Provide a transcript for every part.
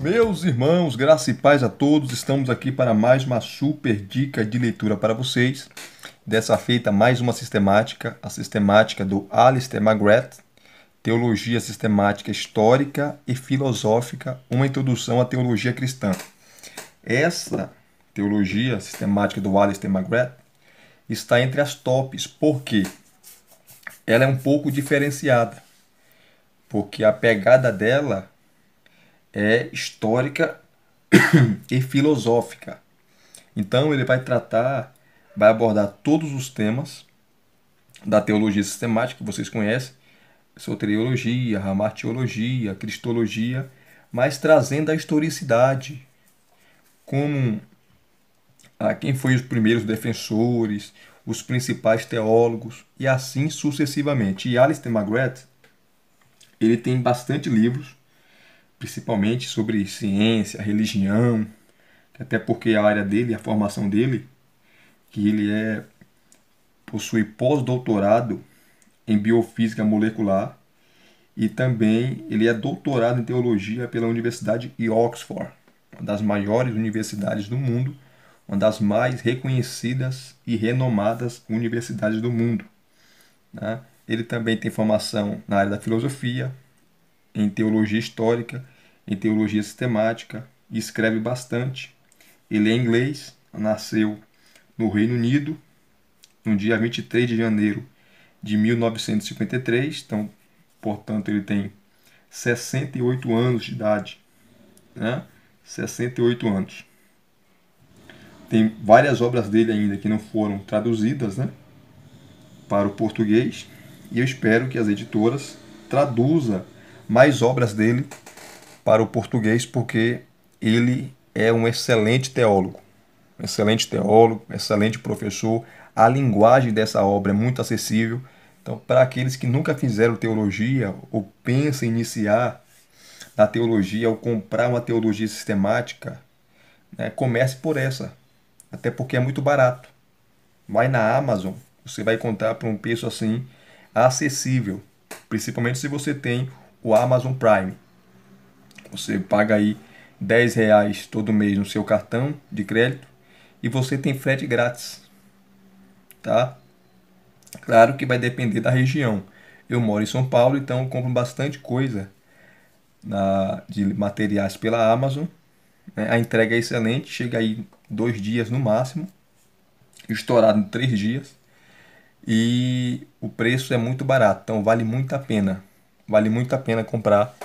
Meus irmãos, graça e paz a todos, estamos aqui para mais uma super dica de leitura para vocês. Dessa feita, mais uma sistemática, a sistemática do Alistair McGrath, Teologia Sistemática Histórica e Filosófica, uma introdução à teologia cristã. Essa teologia sistemática do Alistair McGrath está entre as tops, porque ela é um pouco diferenciada, porque a pegada dela é histórica e filosófica. Então ele vai abordar todos os temas da teologia sistemática que vocês conhecem, soteriologia, hamartiologia, cristologia, mas trazendo a historicidade, como quem foi os primeiros defensores, os principais teólogos e assim sucessivamente. E Alistair McGrath, ele tem bastante livros, principalmente sobre ciência, religião, até porque a área dele, a formação dele, que possui pós-doutorado em biofísica molecular e também ele é doutorado em teologia pela Universidade de Oxford, uma das maiores universidades do mundo, uma das mais reconhecidas e renomadas universidades do mundo, né? Ele também tem formação na área da filosofia, em teologia histórica, em teologia sistemática, e escreve bastante. Ele é inglês, nasceu no Reino Unido no dia 23 de janeiro de 1953, então, portanto, ele tem 68 anos de idade, né? 68 anos. Tem várias obras dele ainda que não foram traduzidas, né, para o português, e eu espero que as editoras traduzam mais obras dele para o português, porque ele é um excelente teólogo, excelente professor. A linguagem dessa obra é muito acessível. Então, para aqueles que nunca fizeram teologia ou pensam em iniciar na teologia ou comprar uma teologia sistemática, né, comece por essa, até porque é muito barato. Vai na Amazon, você vai encontrar por um preço assim acessível, principalmente se você tem o Amazon Prime. Você paga aí R$ 10 todo mês no seu cartão de crédito e você tem frete grátis, tá? Claro que vai depender da região. Eu moro em São Paulo, então eu compro bastante coisa de materiais pela Amazon, né? A entrega é excelente, chega aí 2 dias no máximo, estourado em 3 dias. E o preço é muito barato, então vale muito a pena. Vale muito a pena comprar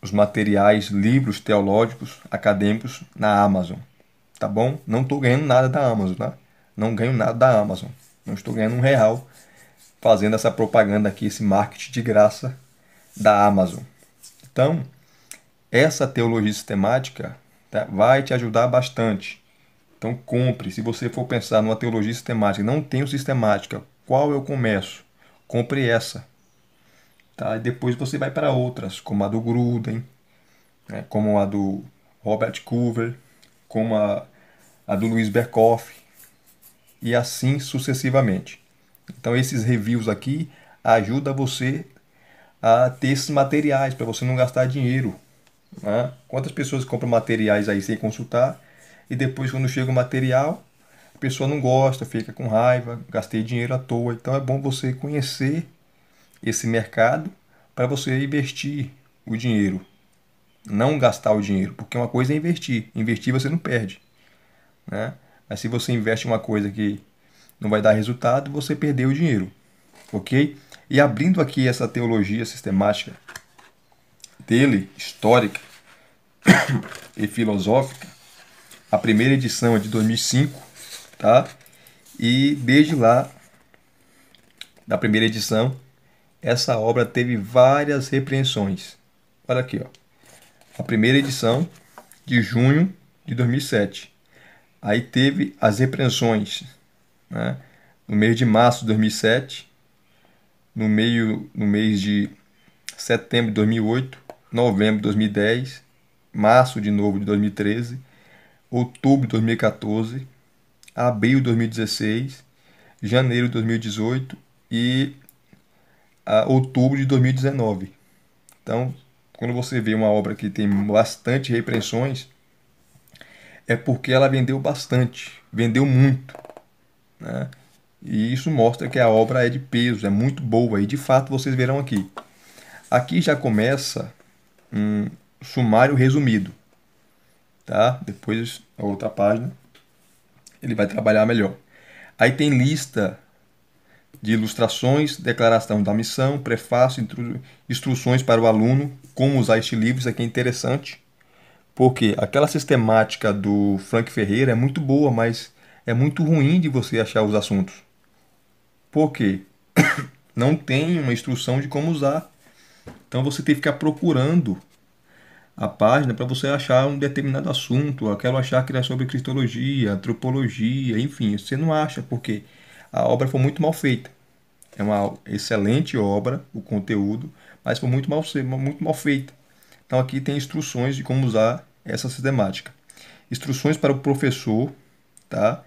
os materiais, livros teológicos, acadêmicos na Amazon, tá bom? Não estou ganhando nada da Amazon, tá? Não ganho nada da Amazon. Não estou ganhando R$ 1 fazendo essa propaganda aqui, esse marketing de graça da Amazon. Então, essa teologia sistemática, tá, vai te ajudar bastante. Então, compre. Se você for pensar numa teologia sistemática, não tenho sistemática, qual eu começo? Compre essa. Tá? E depois você vai para outras, como a do Gruden, né? Como a do Robert Cover, como a do Luiz Berkoff, e assim sucessivamente. Então, esses reviews aqui ajudam você a ter esses materiais para você não gastar dinheiro, né? Quantas pessoas compram materiais aí sem consultar e depois, quando chega o material, a pessoa não gosta, fica com raiva, gastei dinheiro à toa. Então é bom você conhecer esse mercado para você investir o dinheiro, não gastar o dinheiro, porque uma coisa é investir, investir você não perde, né? Mas se você investe em uma coisa que não vai dar resultado, você perdeu o dinheiro, ok? E abrindo aqui essa teologia sistemática dele, histórica e filosófica, a primeira edição é de 2005, tá? E desde lá, da primeira edição, essa obra teve várias repreensões. Olha aqui, ó. A primeira edição de junho de 2007. Aí teve as repreensões, né, no mês de março de 2007, no mês de setembro de 2008, novembro de 2010, março de novo de 2013, outubro de 2014, abril de 2016, janeiro de 2018 e outubro de 2019. Então, quando você vê uma obra que tem bastante repreensões, é porque ela vendeu bastante, vendeu muito, né? E isso mostra que a obra é de peso, é muito boa, e de fato vocês verão aqui. Aqui já começa um sumário resumido, tá? Depois, a outra página, ele vai trabalhar melhor. Aí tem lista de ilustrações, declaração da missão, prefácio, instruções para o aluno, como usar este livro. Isso aqui é interessante, porque aquela sistemática do Frank Ferreira é muito boa, mas é muito ruim de você achar os assuntos. Por quê? Não tem uma instrução de como usar. Então você tem que ficar procurando a página para você achar um determinado assunto. Eu quero achar que é sobre cristologia, antropologia, enfim. Você não acha, porque a obra foi muito mal feita. É uma excelente obra, o conteúdo, mas foi muito mal feita. Então aqui tem instruções de como usar essa sistemática. Instruções para o professor, tá?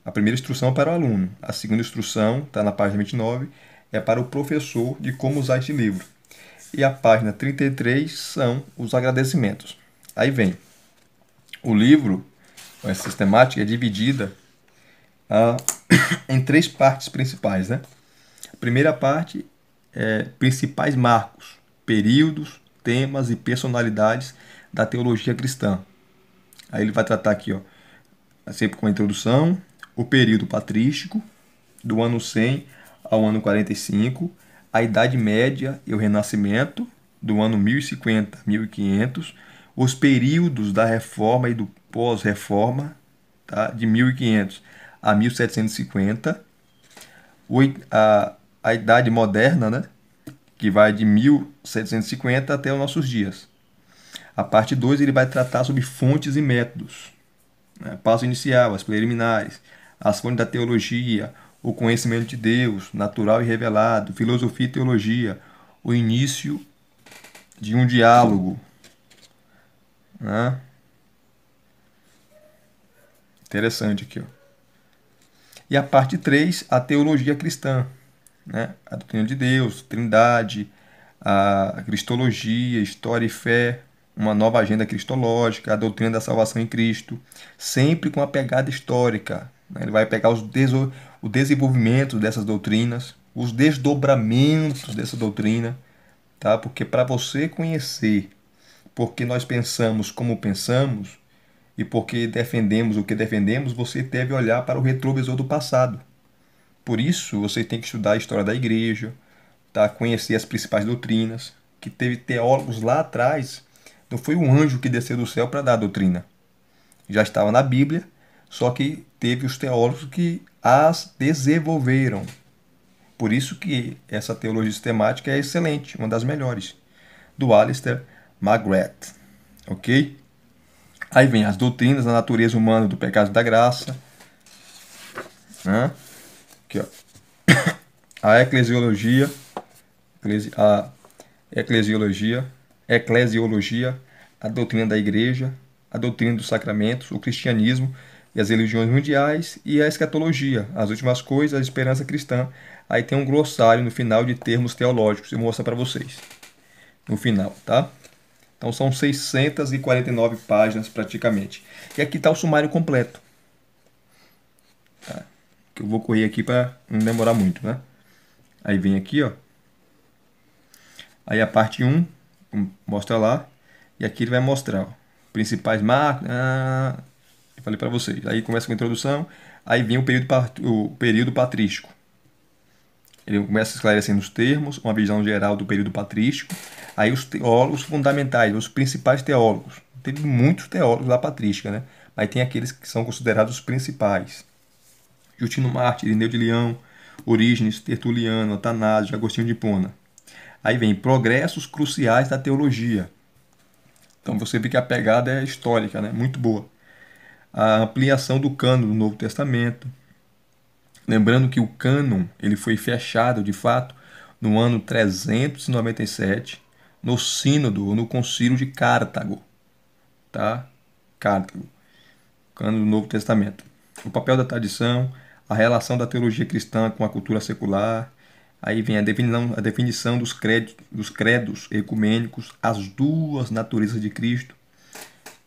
A primeira instrução é para o aluno. A segunda instrução, está na página 29, é para o professor de como usar este livro. E a página 33 são os agradecimentos. Aí vem. O livro, essa sistemática, é dividida em três partes principais, né? A primeira parte é principais marcos, períodos, temas e personalidades da teologia cristã. Aí ele vai tratar aqui, ó, sempre com a introdução, o período patrístico, do ano 100 ao ano 45, a Idade Média e o Renascimento, do ano 1050 a 1500, os períodos da Reforma e do pós-Reforma, tá? De 1500 a 1750, a Idade Moderna, né? Que vai de 1750 até os nossos dias. A parte 2 ele vai tratar sobre fontes e métodos, né? Passo inicial, as preliminares, as fontes da teologia, o conhecimento de Deus, natural e revelado, filosofia e teologia, o início de um diálogo, né? Interessante aqui, ó. E a parte 3 a teologia cristã, né? A doutrina de Deus, Trindade, a cristologia, história e fé, uma nova agenda cristológica, a doutrina da salvação em Cristo, sempre com a pegada histórica, né? Ele vai pegar o desenvolvimento dessas doutrinas, os desdobramentos dessa doutrina, tá? Porque para você conhecer porque nós pensamos como pensamos e porque defendemos o que defendemos, você deve olhar para o retrovisor do passado. Por isso, você tem que estudar a história da igreja, tá? Conhecer as principais doutrinas, que teve teólogos lá atrás. Não foi um anjo que desceu do céu para dar a doutrina. Já estava na Bíblia, só que teve os teólogos que as desenvolveram. Por isso que essa teologia sistemática é excelente, uma das melhores, do Alistair McGrath. Ok? Aí vem as doutrinas da natureza humana do pecado e da graça, né? Aqui, ó. A eclesiologia, a eclesiologia, a doutrina da igreja, a doutrina dos sacramentos, o cristianismo e as religiões mundiais e a escatologia, as últimas coisas, a esperança cristã. Aí tem um glossário no final de termos teológicos, eu vou mostrar para vocês no final, tá? Então são 649 páginas praticamente. E aqui está o sumário completo, tá? Que eu vou correr aqui para não demorar muito, né? Aí vem aqui, ó. Aí a parte 1 mostra lá. E aqui ele vai mostrar, ó, principais marcos. Eu falei para vocês. Aí começa com a introdução. Aí vem o período patrístico. Ele começa esclarecendo os termos, uma visão geral do período patrístico. Aí os teólogos fundamentais, os principais teólogos. Teve muitos teólogos da patrística, né? Mas tem aqueles que são considerados os principais. Justino Mártir, Irineu de Leão, Orígenes, Tertuliano, Atanásio, Agostinho de Hipona. Aí vem progressos cruciais da teologia. Então você vê que a pegada é histórica, né? Muito boa. A ampliação do cânon do Novo Testamento. Lembrando que o cânon ele foi fechado, de fato, no ano 397, no sínodo, ou no concílio de Cartago. Tá? Cartago. Cânon do Novo Testamento. O papel da tradição, a relação da teologia cristã com a cultura secular, Aí vem a definição dos credos ecumênicos, as duas naturezas de Cristo,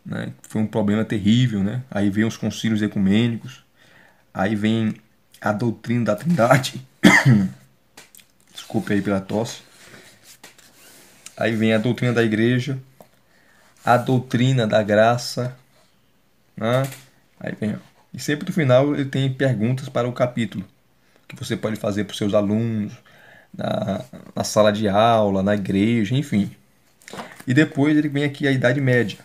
né? Foi um problema terrível, né? Aí vem os concílios ecumênicos, aí vem a doutrina da Trindade, desculpe aí pela tosse, aí vem a doutrina da Igreja, a doutrina da graça, né? Aí vem, ó. E sempre no final ele tem perguntas para o capítulo, que você pode fazer para os seus alunos, na, na sala de aula, na igreja, enfim. E depois ele vem aqui a Idade Média,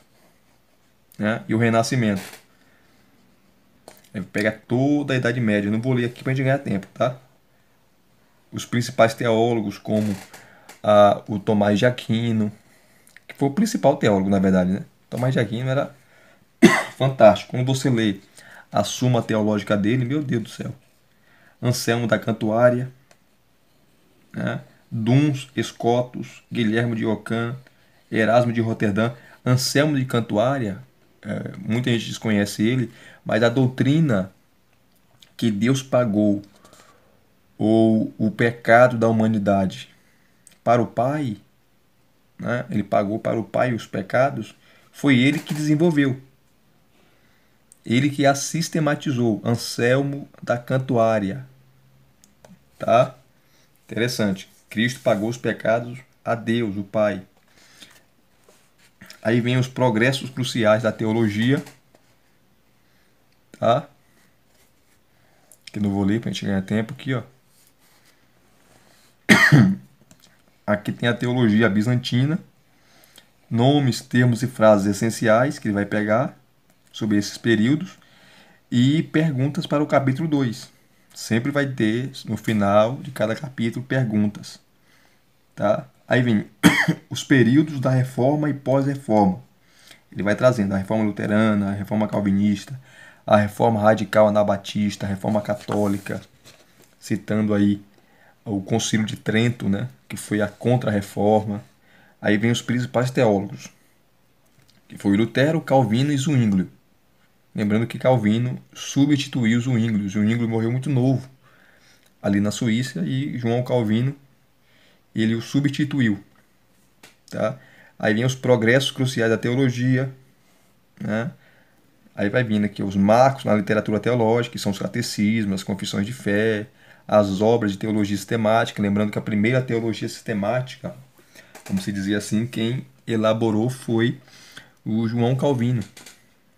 né? E o Renascimento. Ele pega toda a Idade Média. Eu não vou ler aqui para a gente ganhar tempo, tá? Os principais teólogos, como o Tomás de Aquino, que foi o principal teólogo, na verdade, né? Tomás de Aquino era fantástico. Quando você lê a Suma Teológica dele, meu Deus do céu. Anselmo da Cantuária, né? Duns Scotus, Guilherme de Ockham, Erasmo de Roterdã, Anselmo de Cantuária, muita gente desconhece ele, mas a doutrina que Deus pagou ou o pecado da humanidade para o Pai, né? Ele pagou para o Pai os pecados, foi ele que desenvolveu. Ele que a sistematizou, Anselmo da Cantuária, tá? Interessante. Cristo pagou os pecados a Deus, o Pai. Aí vem os progressos cruciais da teologia, tá? Que não vou ler para a gente ganhar tempo aqui, ó. Aqui tem a teologia bizantina, nomes, termos e frases essenciais que ele vai pegar sobre esses períodos e perguntas para o capítulo 2. Sempre vai ter, no final de cada capítulo, perguntas, tá? Aí vem os períodos da reforma e pós-reforma. Ele vai trazendo a reforma luterana, a reforma calvinista, a reforma radical anabatista, a reforma católica, citando aí o Concílio de Trento, né, que foi a contra-reforma. Aí vem os principais teólogos, que foi Lutero, Calvino e Zwinglio. Lembrando que Calvino substituiu Zwinglio. Zwinglio morreu muito novo ali na Suíça e João Calvino ele o substituiu, tá? Aí vem os progressos cruciais da teologia, né? Aí vai vindo aqui os marcos na literatura teológica, que são os catecismos, as confissões de fé, as obras de teologia sistemática. Lembrando que a primeira teologia sistemática, como se dizia assim, quem elaborou foi o João Calvino.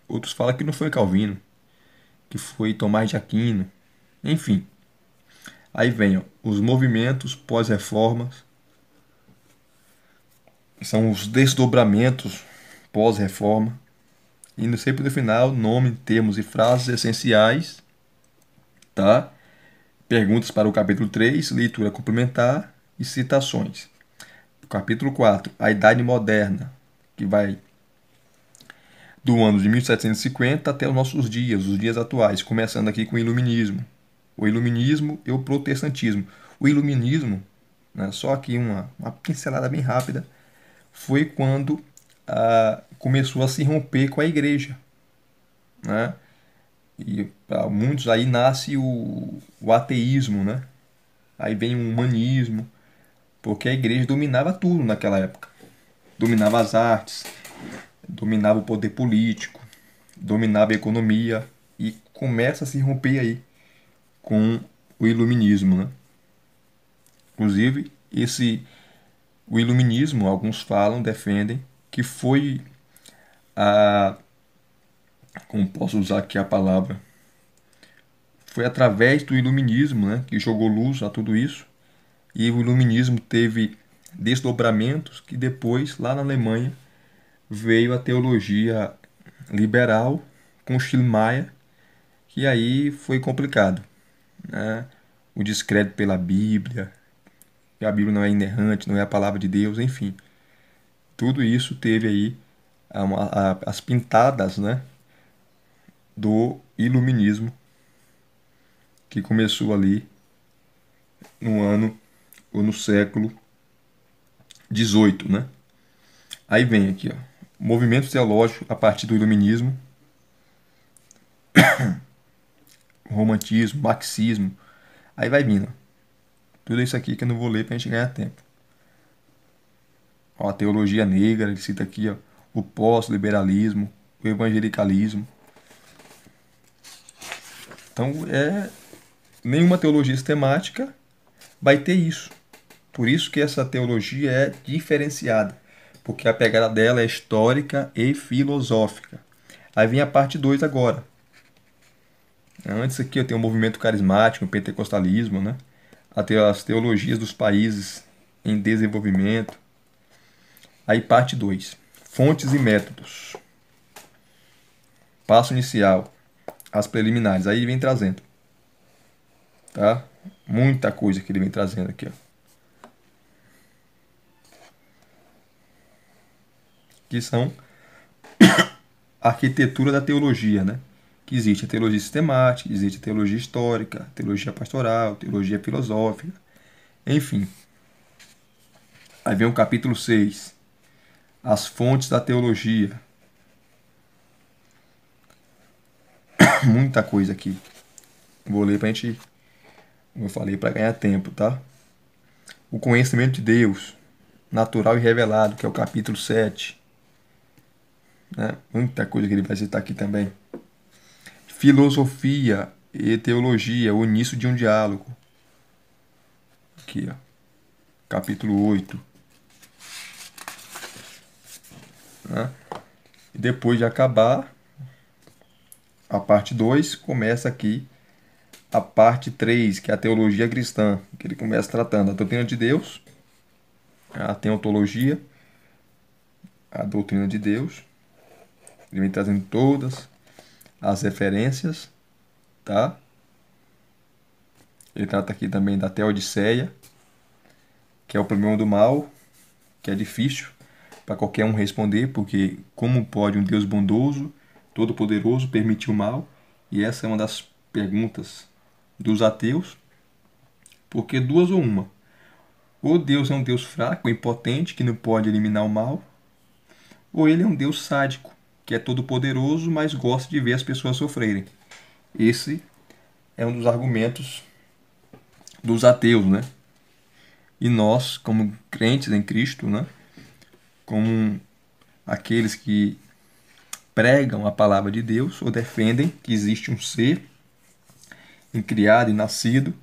Outros falam que não foi Calvino, que foi Tomás de Aquino. Enfim, aí vem ó, os movimentos pós-reformas, que são os desdobramentos pós-reforma. E sempre no final, nome, termos e frases essenciais, tá? Perguntas para o capítulo 3, leitura complementar e citações. Capítulo 4, a Idade Moderna, que vai do ano de 1750 até os nossos dias, os dias atuais, começando aqui com o Iluminismo. O Iluminismo e o Protestantismo. O Iluminismo, né, só aqui uma pincelada bem rápida, foi quando começou a se romper com a igreja, né? E para muitos aí nasce o ateísmo, né? Aí vem o humanismo, porque a igreja dominava tudo naquela época. Dominava as artes, dominava o poder político, dominava a economia e começa a se romper aí com o iluminismo, né? Inclusive, o iluminismo, alguns falam, defendem que foi como posso usar aqui a palavra, foi através do iluminismo, né, que jogou luz a tudo isso. E o iluminismo teve desdobramentos que depois, lá na Alemanha, veio a teologia liberal com Schleiermacher, que aí foi complicado, né? O descrédito pela Bíblia, que a Bíblia não é inerrante, não é a palavra de Deus, enfim. Tudo isso teve aí as pintadas, né, do iluminismo, que começou ali no ano ou no século XVIII, né? Aí vem aqui, ó, movimento teológico a partir do iluminismo, romantismo, marxismo, aí vai vindo. Tudo isso aqui que eu não vou ler para a gente ganhar tempo. Ó, a teologia negra, ele cita aqui, ó, o pós-liberalismo, o evangelicalismo. Então, nenhuma teologia sistemática vai ter isso. Por isso que essa teologia é diferenciada, porque a pegada dela é histórica e filosófica. Aí vem a parte 2 agora. Antes aqui eu tenho o movimento carismático, o pentecostalismo, né? Até as teologias dos países em desenvolvimento. Aí parte 2, fontes e métodos. Passo inicial, as preliminares. Aí ele vem trazendo, tá? Muita coisa que ele vem trazendo aqui, ó. Que são a arquitetura da teologia, né? Que existe a teologia sistemática, existe a teologia histórica, a teologia pastoral, a teologia filosófica, enfim. Aí vem o capítulo 6, as fontes da teologia. Muita coisa aqui. Vou ler pra gente, como eu falei, para ganhar tempo, tá? O conhecimento de Deus, natural e revelado, que é o capítulo 7. Né? Muita coisa que ele vai citar aqui também. Filosofia e teologia, o início de um diálogo. Aqui, ó. Capítulo 8. Né? E depois de acabar a parte 2, começa aqui a parte 3, que é a teologia cristã, que ele começa tratando a doutrina de Deus, a teontologia, a doutrina de Deus. Ele vem trazendo todas as referências, tá? Ele trata aqui também da Teodiceia, que é o problema do mal, que é difícil para qualquer um responder, porque como pode um Deus bondoso, todo-poderoso, permitir o mal? E essa é uma das perguntas dos ateus, porque duas ou uma. Ou Deus é um Deus fraco, impotente, que não pode eliminar o mal, ou ele é um Deus sádico, que é todo-poderoso, mas gosta de ver as pessoas sofrerem. Esse é um dos argumentos dos ateus, né? E nós, como crentes em Cristo, né? Como aqueles que pregam a palavra de Deus ou defendem que existe um ser criado e nascido,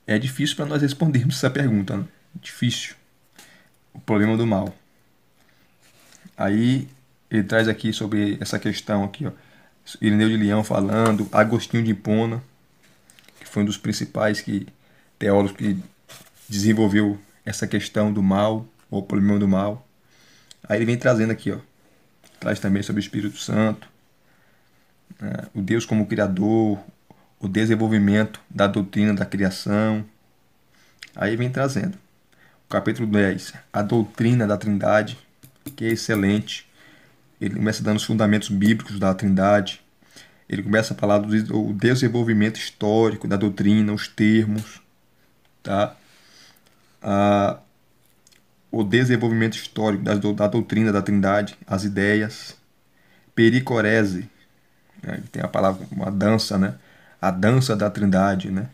é difícil para nós respondermos essa pergunta, né? Difícil. O problema do mal. Aí ele traz aqui sobre essa questão aqui, ó. Irineu de Leão falando, Agostinho de Hipona, que foi um dos principais teólogos que desenvolveu essa questão do mal, ou problema do mal. Aí ele vem trazendo aqui, ó. Traz também sobre o Espírito Santo, né? O Deus como Criador, o desenvolvimento da doutrina da criação. Aí vem trazendo. O capítulo 10, a doutrina da Trindade, que é excelente. Ele começa dando os fundamentos bíblicos da Trindade. Ele começa a falar do desenvolvimento histórico da doutrina, os termos, tá? O desenvolvimento histórico da doutrina da Trindade, as ideias. Pericorese, né? Tem a palavra, uma dança, né? A dança da Trindade, né?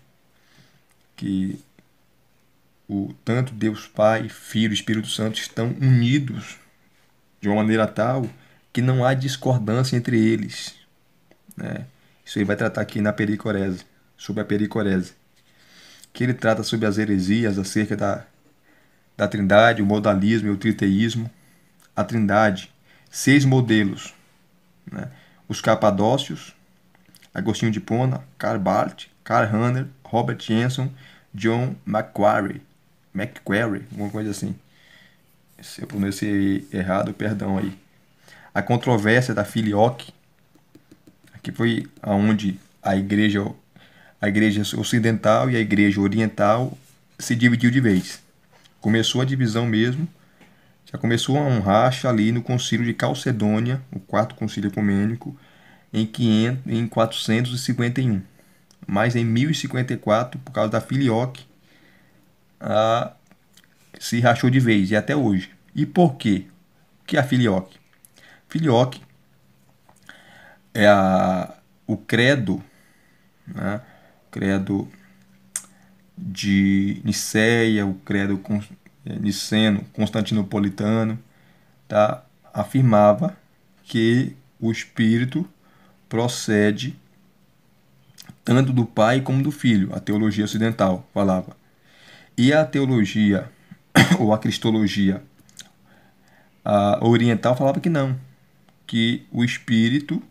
Que tanto Deus Pai, Filho e Espírito Santo estão unidos de uma maneira tal que não há discordância entre eles, né? Isso aí vai tratar aqui na pericorese, sobre a pericorese, que ele trata sobre as heresias acerca da Trindade, o modalismo e o triteísmo. A Trindade, 6 modelos, né? Os capadócios, Agostinho de Hipona, Karl Barth, Karl Rahner, Robert Jenson, John Macquarie, alguma coisa assim. Se eu pronunciei errado, perdão aí. A controvérsia da Filioque, que foi aonde a igreja ocidental e a igreja oriental se dividiu de vez. Começou a divisão mesmo, já começou um racha ali no concílio de Calcedônia, o quarto concílio ecumênico, em 451. Mas em 1054, por causa da Filioque, se rachou de vez, e até hoje. E por quê? O que é a Filioque? Filioque é o credo, né? O credo de Nicéia, o credo niceno, constantinopolitano, tá? Afirmava que o Espírito procede tanto do Pai como do Filho. A teologia ocidental falava. E a teologia, ou a cristologia a oriental, falava que não, que o Espírito,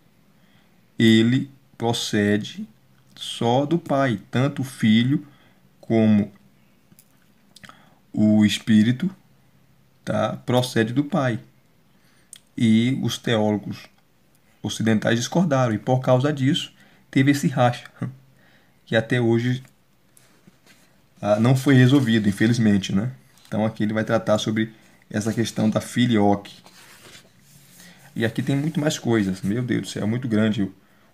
ele procede só do Pai, tanto o Filho como o Espírito, tá, procede do Pai. E os teólogos ocidentais discordaram, e por causa disso teve esse racha, que até hoje não foi resolvido, infelizmente, né? Então aqui ele vai tratar sobre essa questão da filioque. E aqui tem muito mais coisas. Meu Deus do céu, é muito grande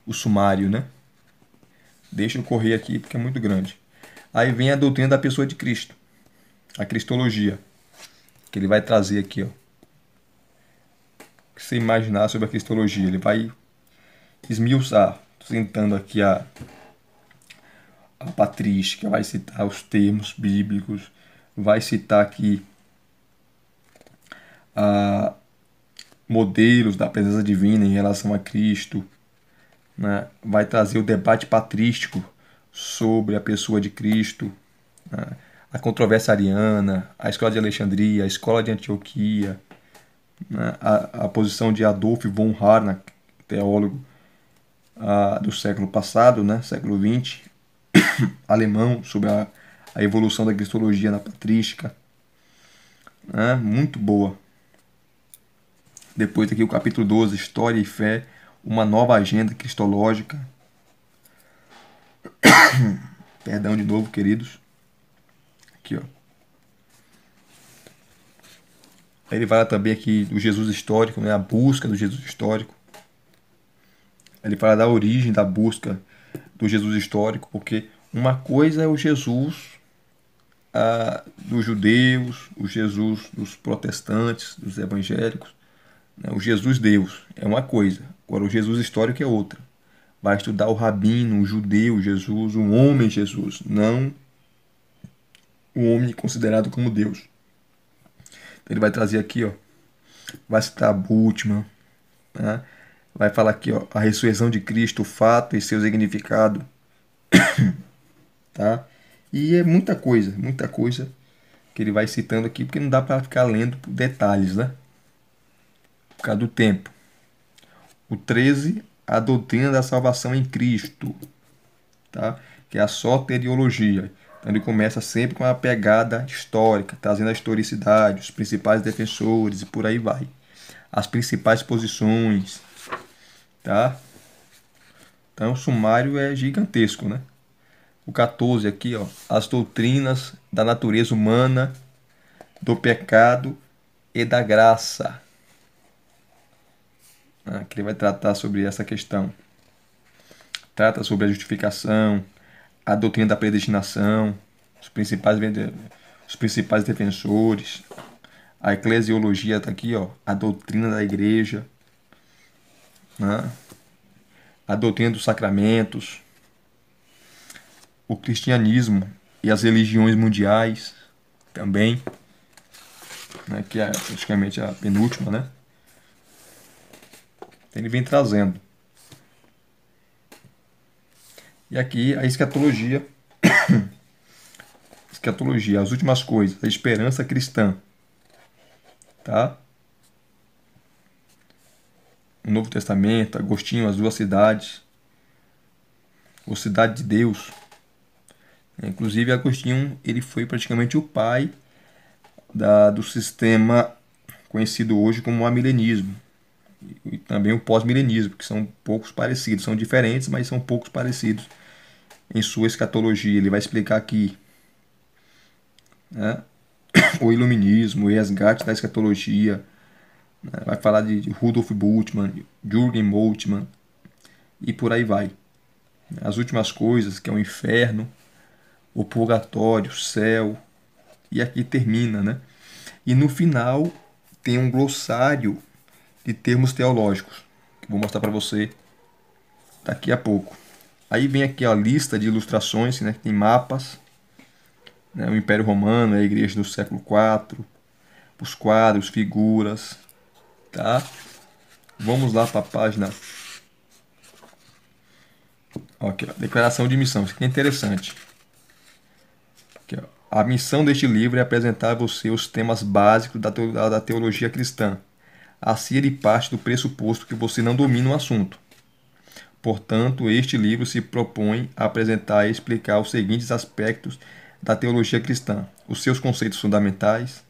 o sumário, né? Deixa eu correr aqui porque é muito grande. Aí vem a doutrina da pessoa de Cristo, a cristologia, que ele vai trazer aqui, ó. O que você imaginar sobre a cristologia, ele vai esmiuçar, sentando aqui a patrística, vai citar os termos bíblicos, vai citar aqui a modelos da presença divina em relação a Cristo, né? Vai trazer o debate patrístico sobre a pessoa de Cristo, né? A controvérsia ariana, a escola de Alexandria, a escola de Antioquia, né? A posição de Adolf von Harnack, teólogo do século passado, né? Século XX, alemão, sobre a evolução da cristologia na patrística, né? Muito boa. Depois aqui o capítulo 12, História e Fé, uma nova agenda cristológica. Perdão de novo, queridos. Aqui, ó. Aí ele fala também aqui do Jesus histórico, né? A busca do Jesus histórico. Ele fala da origem da busca do Jesus histórico, porque uma coisa é o Jesus dos judeus, o Jesus dos protestantes, dos evangélicos, né? O Jesus Deus é uma coisa, agora o Jesus histórico é outra. Vai estudar o rabino, o judeu Jesus, o homem Jesus, não o homem considerado como Deus. Então ele vai trazer aqui, ó, vai citar Bultmann, né? Vai falar aqui, ó, a ressurreição de Cristo, o fato e seu significado, tá? E é muita coisa que ele vai citando aqui, porque não dá para ficar lendo por detalhes, né? Por causa do tempo. O 13, a doutrina da salvação em Cristo, tá? Que é a soteriologia. Então ele começa sempre com a pegada histórica, trazendo a historicidade, os principais defensores e por aí vai. As principais posições, tá? Então o sumário é gigantesco, né? O 14 aqui, ó, as doutrinas da natureza humana, do pecado e da graça. Aqui ele vai tratar sobre essa questão. Trata sobre a justificação, a doutrina da predestinação, os principais defensores. A eclesiologia está aqui, ó, a doutrina da igreja, né? A doutrina dos sacramentos, o cristianismo e as religiões mundiais também, né? Que é praticamente a penúltima, né? Então ele vem trazendo. E aqui a escatologia, escatologia, as últimas coisas, a esperança cristã, tá? O Novo Testamento, Agostinho, as duas cidades, a cidade de Deus. Inclusive Agostinho, ele foi praticamente o pai do sistema conhecido hoje como o amilenismo e também o pós-milenismo, que são poucos parecidos, são diferentes, mas são poucos parecidos em sua escatologia. Ele vai explicar aqui, né, o iluminismo, o resgate da escatologia, né, vai falar de Rudolf Bultmann, Jürgen Moltmann e por aí vai. As últimas coisas, que é o inferno, o purgatório, o céu, e aqui termina, né? E no final tem um glossário de termos teológicos, que vou mostrar para você daqui a pouco. Aí vem aqui a lista de ilustrações, né? Tem mapas, né? O Império Romano, a igreja do século IV, os quadros, figuras, tá? Vamos lá para a página. Aqui, ó, declaração de missão. Isso aqui é interessante. Aqui, ó. A missão deste livro é apresentar a você os temas básicos da teologia cristã. Assim, ele parte do pressuposto que você não domina o assunto. Portanto, este livro se propõe a apresentar e explicar os seguintes aspectos da teologia cristã: os seus conceitos fundamentais,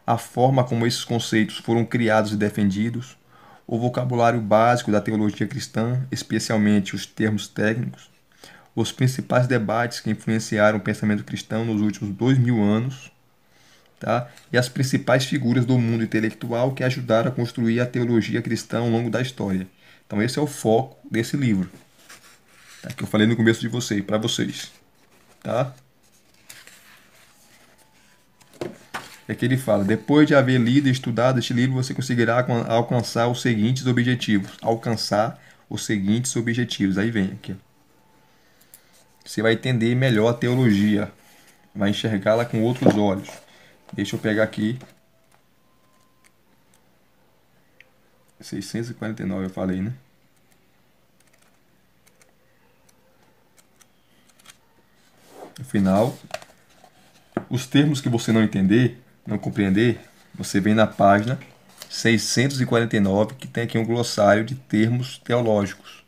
a forma como esses conceitos foram criados e defendidos, o vocabulário básico da teologia cristã, especialmente os termos técnicos, os principais debates que influenciaram o pensamento cristão nos últimos 2000 anos, tá? E as principais figuras do mundo intelectual que ajudaram a construir a teologia cristã ao longo da história. Então esse é o foco desse livro, tá? Que eu falei no começo de vocês, para vocês, tá? É que ele fala: depois de haver lido e estudado este livro, você conseguirá alcançar os seguintes objetivos. Alcançar os seguintes objetivos. Aí vem aqui. Você vai entender melhor a teologia, vai enxergá-la com outros olhos. Deixa eu pegar aqui. 649 eu falei, né? No final, os termos que você não entender, não compreender, você vem na página 649, que tem aqui um glossário de termos teológicos.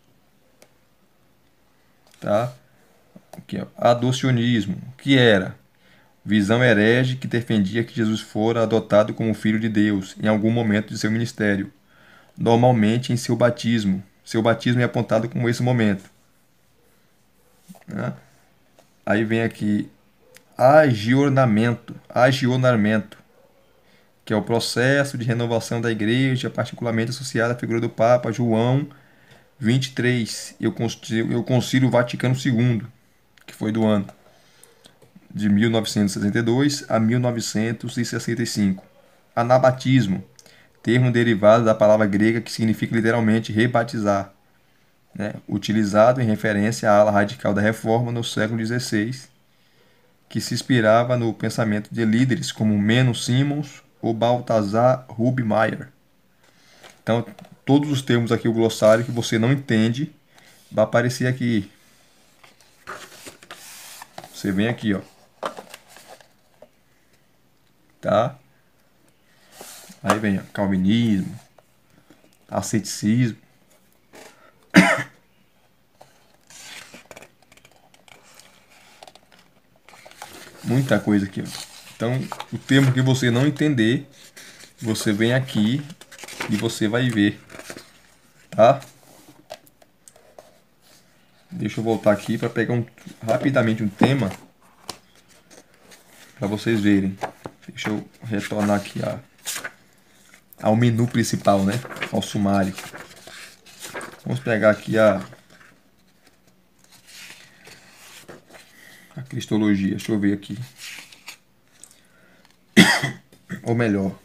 Tá? Aqui, ó. Adocionismo, que era visão herege que defendia que Jesus fora adotado como filho de Deus em algum momento de seu ministério, normalmente em seu batismo. Seu batismo é apontado como esse momento, né? Aí vem aqui agionamento, que é o processo de renovação da igreja, particularmente associado à figura do Papa João 23 e o Concílio Vaticano II, que foi do ano de 1962 a 1965. Anabatismo, termo derivado da palavra grega que significa literalmente rebatizar, né? Utilizado em referência à ala radical da Reforma no século XVI, que se inspirava no pensamento de líderes como Menno Simons ou Balthasar Rubmeier. Então, todos os termos aqui, o glossário que você não entende, vai aparecer aqui. Você vem aqui, ó. Tá? Aí vem, ó, calvinismo, asceticismo. Muita coisa aqui, ó. Então, o termo que você não entender, você vem aqui e você vai ver, tá? Deixa eu voltar aqui para pegar rapidamente um tema para vocês verem. Deixa eu retornar aqui ao menu principal, né? Ao sumário. Vamos pegar aqui a cristologia. Deixa eu ver aqui. Ou melhor,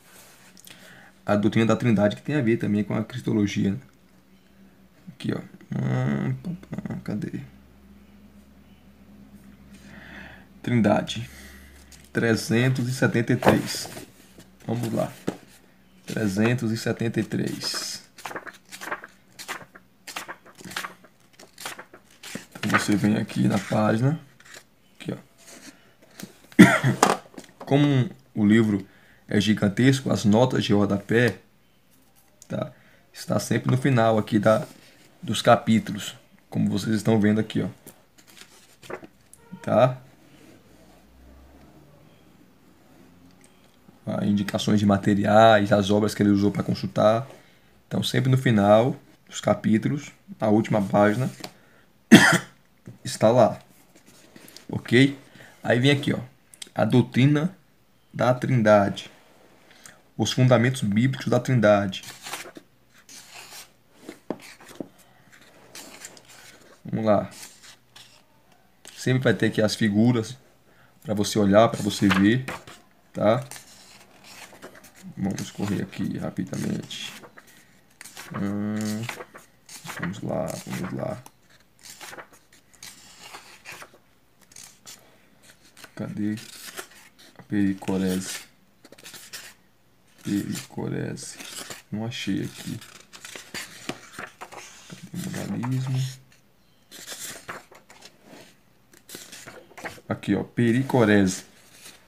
a doutrina da Trindade, que tem a ver também com a cristologia, né? Aqui, ó. Cadê? Trindade. 373. Vamos lá. 373. Então você vem aqui na página. Aqui, ó. Como o livro é gigantesco, as notas de rodapé, tá? Está sempre no final aqui dos capítulos, como vocês estão vendo aqui, ó. Tá? Indicações de materiais, as obras que ele usou para consultar. Então, sempre no final dos capítulos, a última página, está lá. Ok? Aí vem aqui, ó, a doutrina da Trindade. Os fundamentos bíblicos da Trindade. Vamos lá. Sempre vai ter aqui as figuras para você olhar, para você ver, tá? Vamos correr aqui rapidamente. Vamos lá, vamos lá. Cadê? Pericorese. Pericorese. Não achei aqui. Cadê o modalismo? Aqui, ó, pericorese.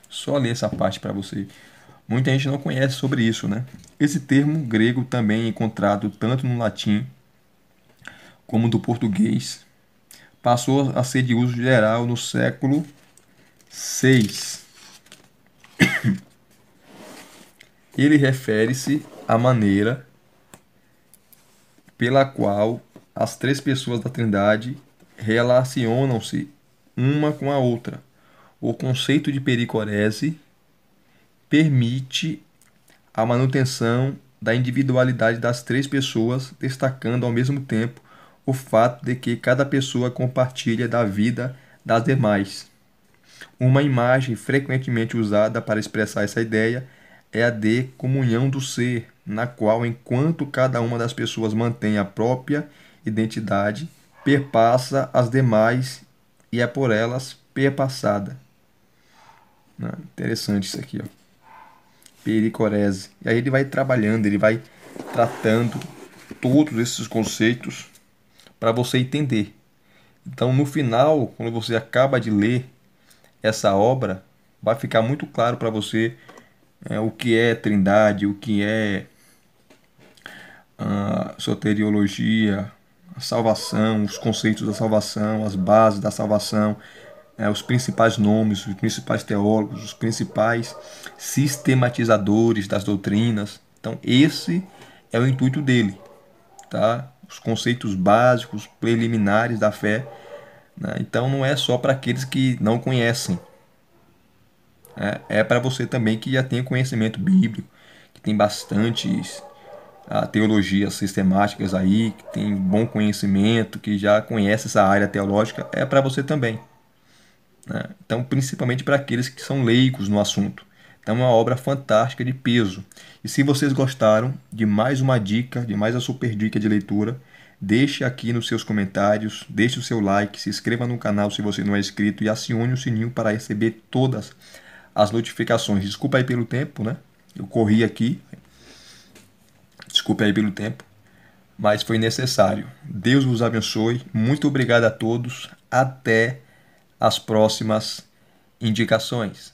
Só ler essa parte para você. Muita gente não conhece sobre isso, né? Esse termo grego também é encontrado tanto no latim como do português. Passou a ser de uso geral no século VI. Ele refere-se à maneira pela qual as três pessoas da Trindade relacionam-se uma com a outra. O conceito de pericorese permite a manutenção da individualidade das três pessoas, destacando ao mesmo tempo o fato de que cada pessoa compartilha da vida das demais. Uma imagem frequentemente usada para expressar essa ideia é a de comunhão do ser, na qual, enquanto cada uma das pessoas mantém a própria identidade, perpassa as demais e é por elas perpassada. Interessante isso aqui, ó. Pericorese. E aí ele vai trabalhando, ele vai tratando todos esses conceitos para você entender. Então, no final, quando você acaba de ler essa obra, vai ficar muito claro para você o que é Trindade, o que é a soteriologia, a salvação, os conceitos da salvação, as bases da salvação, os principais nomes, os principais teólogos, os principais sistematizadores das doutrinas. Então, esse é o intuito dele, tá? Os conceitos básicos, preliminares da fé, né? Então, não é só para aqueles que não conhecem. É para você também que já tem conhecimento bíblico, que tem bastantes teologias sistemáticas aí, que tem bom conhecimento, que já conhece essa área teológica, é para você também, né? Então, principalmente para aqueles que são leigos no assunto. Então, é uma obra fantástica de peso. E se vocês gostaram de mais uma dica, de mais uma super dica de leitura, deixe aqui nos seus comentários, deixe o seu like, se inscreva no canal se você não é inscrito e acione o sininho para receber todas as notificações. Desculpa aí pelo tempo, né? Eu corri aqui. Desculpa aí pelo tempo, mas foi necessário. Deus vos abençoe. Muito obrigado a todos. Até as próximas indicações.